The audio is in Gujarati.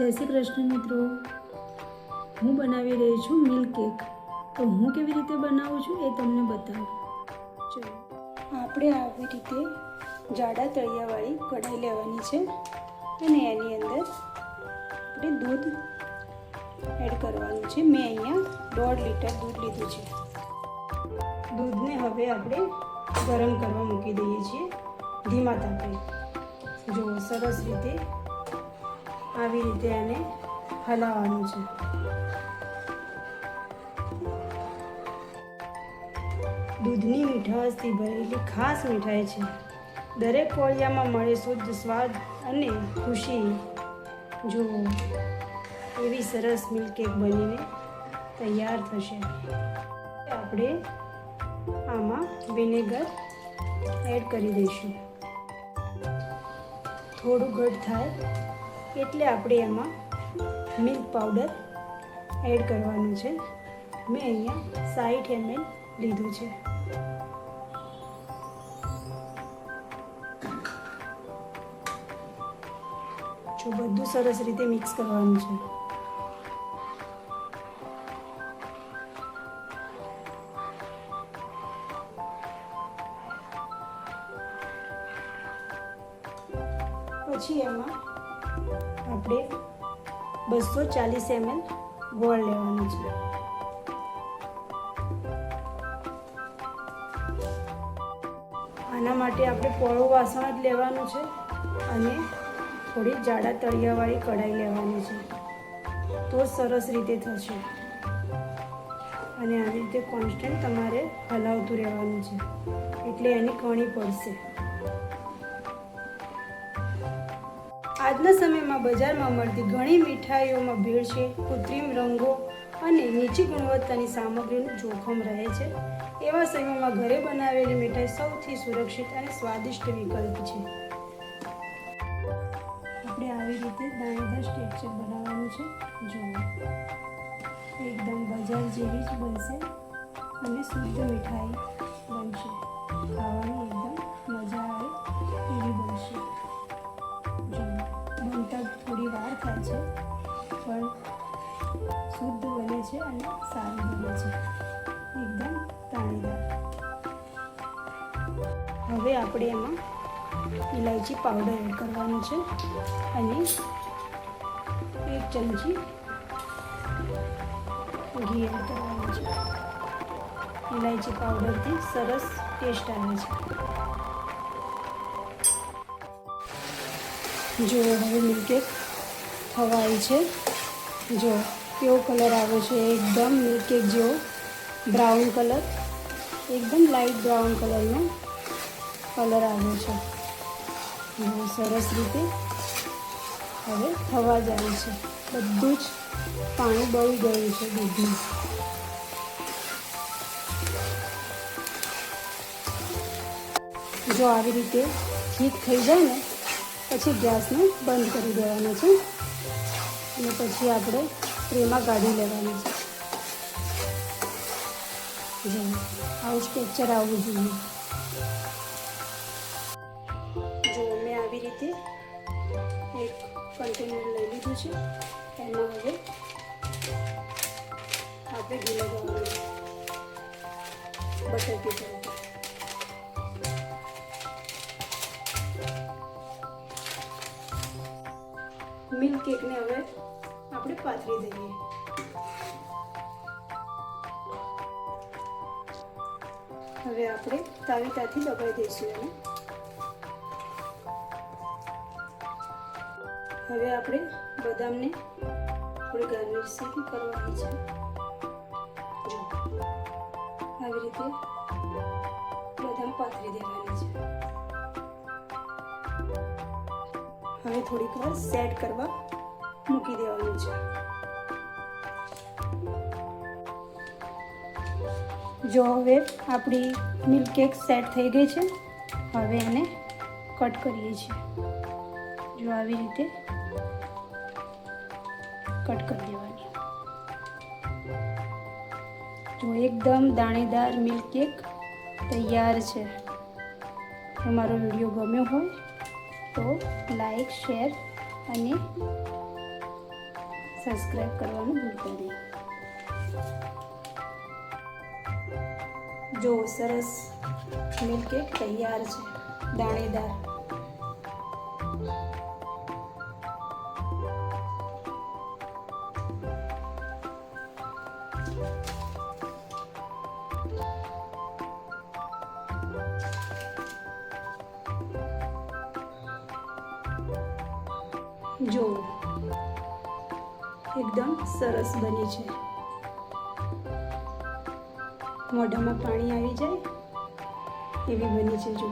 જય શ્રી કૃષ્ણ મિત્રો, હું બનાવી રહી છું મિલ્ક કેક. તો હું કેવી રીતે બનાવું છું એ તમને બતાવું. ચલો, આપણે આવી રીતે જાડા તળિયાવાળી કઢાઈ લેવાની છે અને એની અંદર આપણે દૂધ એડ કરવાનું છે. મેં અહીંયા 1.5 લીટર દૂધ લીધું છે. દૂધને હવે આપણે ગરમ કરવા મૂકી દઈએ છીએ ધીમા તાપે. જો સરસ રીતે આવી રીતે એને હલાવવાનું છે. દૂધની મીઠાશથી ભરેલી ખાસ મીઠાઈ છે. દરેક કોળિયામાં મળે શુદ્ધ સ્વાદ અને ખુશી. જો એવી સરસ મિલ્ક કેક બનીને તૈયાર થશે. આપણે આમાં વિનેગર એડ કરી દઈશું. થોડું ઘટ થાય એટલે આપણે એમાં મિલ્ક પાવડર એડ કરવાનું છે. મેં અહીંયા 60 ml લીધું છે. જો બધું સરસ રીતે મિક્સ કરવાનું છે. પછી એમાં આપણે 240 ml ગોળ લેવાનું છે. આના માટે આપણે પોળું વાસણ જ લેવાનું છે અને થોડી જાડા તળિયાવાળી કઢાઈ લેવાની છે. તો સરસ રીતે થશે. અને આવી રીતે કોન્સ્ટન્ટ તમારે હલાવતું રહેવાનું છે એટલે એની કણી પડશે. આજના સમયમાં બજારમાં મળતી ઘણી મીઠાઈઓમાં ભેળ છે, કૃત્રિમ રંગો અને નીચી ગુણવત્તાની સામગ્રીનું જોખમ રહે છે. એવા સમયમાં ઘરે બનાવેલી મીઠાઈ સૌથી સુરક્ષિત અને સ્વાદિષ્ટ વિકલ્પ છે. આપણે આવી રીતે દાણેદાર સ્ટ્રક્ચર બનાવવાનું છે. જો એકદમ બજાર જેવી જ બનશે અને શુદ્ધ મીઠાઈ બનશે. ખાવાની એકદમ મજા આવે એવી બનશે. બનતા થોડી વાર થાય છે પણ શુદ્ધ બને છે અને સારું બને છે. એકદમ દાણેદાર. હવે આપણે એમાં ઇલાયચી પાવડર એડ કરવાનું છે અને 1 ચમચી ઘી એડ કરવાનું છે. ઇલાયચી પાવડરથી સરસ ટેસ્ટ આવે છે. જો હવે મિલ્ક કેક ખવાય છે. જો કેવો કલર આવ્યો છે, એકદમ મિલ્ક કેક જેવો બ્રાઉન કલર, એકદમ લાઇટ બ્રાઉન કલરનો કલર આવ્યો છે. બહુ સરસ રીતે હવે થવા જાય છે. બધું જ પાણી બળી ગયું છે દૂધનું. જો આવી રીતે ઠીક થઈ જાય ને પછી ગેસને બંધ કરી દેવાનો છે અને પછી આપણે ટ્રેમાં કાઢી લેવાનું છે. જો આવું સ્ટ્રક્ચર આવવું જોઈએ. જો મેં આવી રીતે એક કન્ટેનર લઈ લીધું છે. એમાં હવે આપણે ઘી લગાવવાનું છે. બટર પેપર મિલ્ક કેકને હવે આપણે પાથરી દઈએ. હવે આપણે તાવીતાથી દબાઈ દઈશું એને. હવે આપણે બદામને થોડી ગાર્નિશિંગ કરવાની છે. જો આવી રીતે બદામ પાથરી દેવાની છે. હવે થોડીક વાર સેટ કરવા મૂકી દેવાનું છે. જો હવે આપણી મિલ્ક કેક સેટ થઈ ગઈ છે. હવે એને કટ કરીએ છીએ. જો આવી રીતે કટ કરી દેવાની. જો એકદમ દાણેદાર મિલ્ક કેક તૈયાર છે. તમારો વિડીયો ગમ્યો હોય તો લાઈક, શેર અને સબસ્ક્રાઈબ કરવાનું ભૂલતા નહીં. જો સરસ મિલ્ક કેક તૈયાર છે, દાણેદાર. જો એકદમ સરસ બની છે. મોઢામાં પાણી આવી જાય એવી બની છે. જો